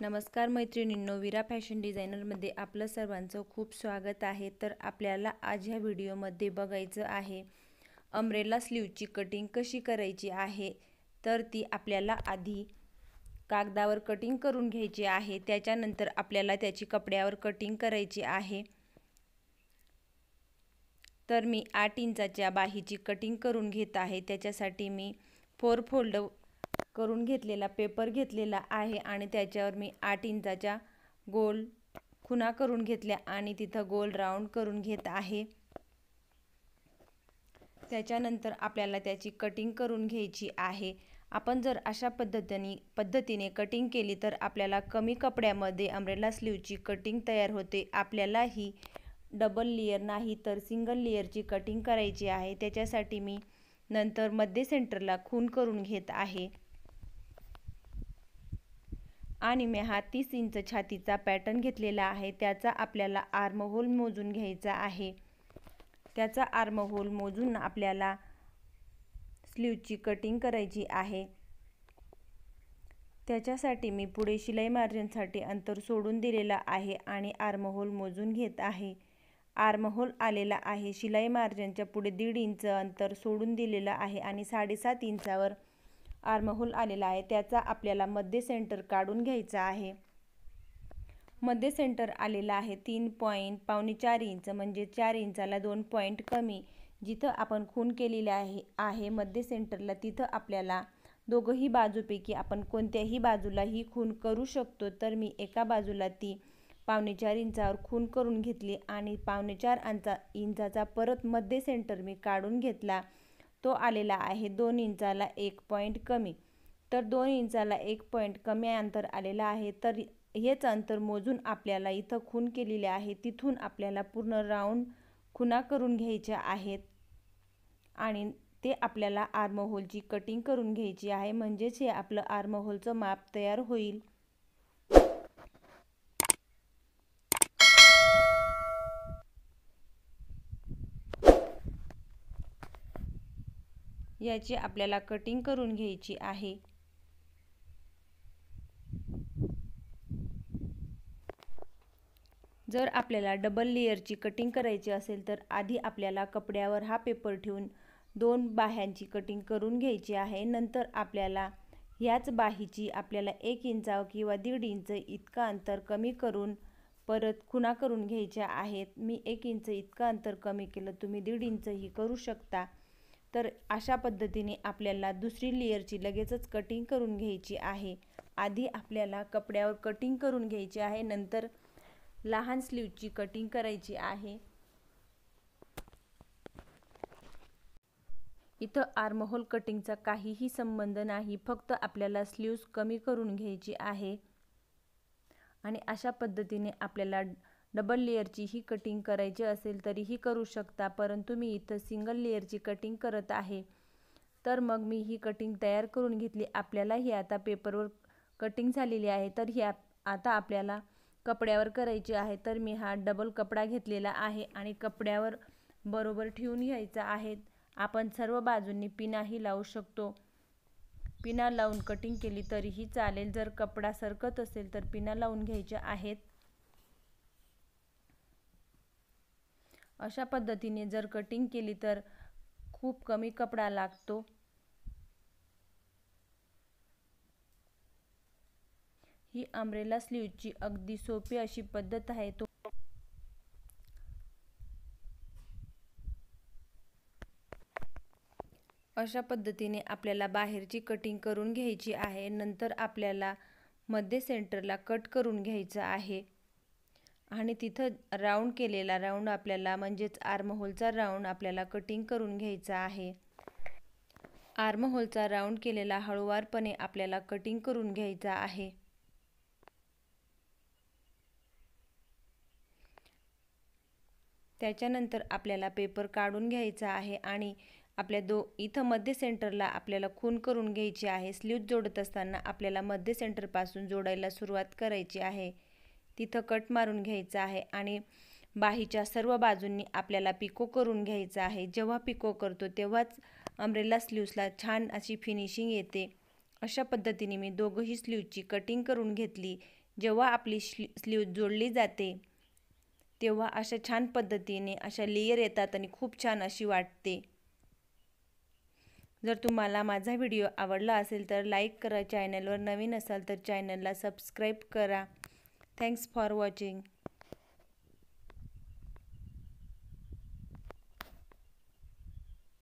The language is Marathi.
नमस्कार मैत्रिणींनो, विरा फॅशन डिझायनरमध्ये आपलं सर्वांचं खूप स्वागत आहे। तर आपल्याला आज ह्या व्हिडिओमध्ये बघायचं आहे अम्ब्रेला स्लीवची कटिंग कशी करायची आहे। तर ती आपल्याला आधी कागदावर कटिंग करून घ्यायची आहे, त्याच्यानंतर आपल्याला त्याची कपड्यावर कटिंग करायची आहे। तर मी 8 इंचाच्या बाहीची कटिंग करून घेत आहे। त्याच्यासाठी मी 4 फोल्ड करून घेतलेला पेपर घेतलेला आहे आणि त्याच्यावर मी 8 इंचाच्या गोल खुणा करून घेतल्या आणि तिथं गोल राऊंड करून घेत आहे। त्याच्यानंतर आपल्याला त्याची कटिंग करून घ्यायची आहे। आपण जर अशा पद्धतीने कटिंग केली तर आपल्याला कमी कपड्यामध्ये अम्ब्रेला स्लीवची कटिंग तयार होते। आपल्याला ही डबल लेयर नाही तर सिंगल लेयरची कटिंग करायची आहे। त्याच्यासाठी मी नंतर मध्य सेंटरला खून करून घेत आहे आणि मी हा 30 इंच छातीचा पॅटर्न घेतलेला आहे। त्याचा आपल्याला आर्म होल मोजून घ्यायचा आहे। त्याचा आर्म होल मोजून आपल्याला स्लीवची कटिंग करायची आहे। त्याच्यासाठी मी पुढे शिलाई मार्जिनसाठी अंतर सोडून दिलेला आहे आणि आर्म होल मोजून घेत आहे। आर्म होल आलेला आहे, शिलाई मार्जिनच्या पुढे 1.5 इंच अंतर सोडून दिलेलं आहे आणि 7.5 इंचावर आर्म होल आलेला आहे। त्याचा आपल्याला मध्य सेंटर काढून घ्यायचा आहे। मध्य सेंटर आलेला आहे 3.4 इंच, म्हणजे 4 इंचाला 2 पॉइंट कमी। जिथं आपण खून केलेले आहे मध्य सेंटरला, तिथं आपल्याला दोघही बाजूपैकी आपण कोणत्याही बाजूला ही खून करू शकतो। तर मी एका बाजूला ती 4.5 इंचावर खून करून घेतली आणि 4.5 इंचाचा परत मध्य सेंटर मी काढून घेतला। तो आलेला आहे 2 इंचाला 1 पॉइंट कमी। तर 2 इंचाला 1 पॉइंट कमी अंतर आलेला आहे। तर हेच अंतर मोजून आपल्याला इथं खून केलेले आहे तिथून आपल्याला पूर्ण राऊंड खुणा करून घ्यायच्या आहेत आणि ते आपल्याला आर्म होलची कटिंग करून घ्यायची आहे, म्हणजेच हे आपलं आर्म होलचं माप तयार होईल। याची आपल्याला कटिंग करून घ्यायची आहे। जर आपल्याला डबल लेयरची कटिंग करायची असेल तर आधी आपल्याला कपड्यावर हा पेपर ठेवून 2 बाह्यांची कटिंग करून घ्यायची आहे। नंतर आपल्याला ह्याच बाहीची आपल्याला 1 इंच किंवा 1.5 इंच इतका अंतर कमी करून परत खुणा करून घ्यायच्या आहेत। मी 1 इंच इतका अंतर कमी केलं, तुम्ही 1.5 इंच ही करू शकता। तर अशा पद्धतीने आपल्याला दुसरी लेयरची लगेचच कटिंग करून घ्यायची आहे। आधी आपल्याला कपड्यावर कटिंग करून घ्यायची आहे, नंतर लहान स्लीवची कटिंग करायची आहे। इथं आर्म होल कटिंगचा काहीही संबंध नाही, फक्त आपल्याला स्लीव्स कमी करून घ्यायची आहे। आणि अशा पद्धतीने आपल्याला डबल लेयरची ही कटिंग करायची असेल तरीही करू शकता, परंतु मी इथं सिंगल लेयरची कटिंग करत आहे। तर मग मी ही कटिंग तयार करून घेतली। आपल्याला ही आता पेपरवर कटिंग झालेली आहे, तर ही आता आपल्याला कपड्यावर करायची आहे। तर मी हा डबल कपडा घेतलेला आहे आणि कपड्यावर बरोबर ठेवून घ्यायचा आहे। आपण सर्व बाजूंनी पिनाही लावू शकतो, पिना लावून कटिंग केली तरीही चालेल। जर कपडा सरकत असेल तर पिना लावून घ्यायच्या आहेत। अशा पद्धतीने जर कटिंग केली तर खूप कमी कपडा लागतो। ही अम्ब्रेला स्लीवची अगदी सोपी अशी पद्धत आहे। अशा पद्धतीने आपल्याला बाहेरची कटिंग करून घ्यायची आहे। नंतर आपल्याला मध्य सेंटरला कट करून घ्यायचं आहे आणि तिथं राऊंड केलेला राऊंड आपल्याला, म्हणजेच आर्म होलचा राऊंड आपल्याला कटिंग करून घ्यायचा आहे। आर्म होलचा राऊंड केलेला हळूवारपणे आपल्याला कटिंग करून घ्यायचा आहे। त्याच्यानंतर आपल्याला पेपर काढून घ्यायचा आहे आणि आपल्या इथं मध्य सेंटरला आपल्याला खून करून घ्यायची आहे। स्लीव जोडत असताना आपल्याला मध्य सेंटरपासून जोडायला सुरुवात करायची आहे, तिथं कट मारून घ्यायचा आहे आणि बाहीच्या सर्व बाजूंनी आपल्याला पिको करून घ्यायचा आहे। जेव्हा पिको करतो तेव्हाच अम्ब्रेला स्लीव्सला छान अशी फिनिशिंग येते। अशा पद्धतीने मी दोघंही स्लीवची कटिंग करून घेतली। जेव्हा आपली स्लीव जोडली जाते तेव्हा अशा छान पद्धतीने अशा लेयर येतात आणि खूप छान अशी वाटते। जर तुम्हाला माझा व्हिडिओ आवडला असेल तर लाईक करा, चॅनलवर नवीन असाल तर चॅनलला सबस्क्राईब करा। Thanks for watching.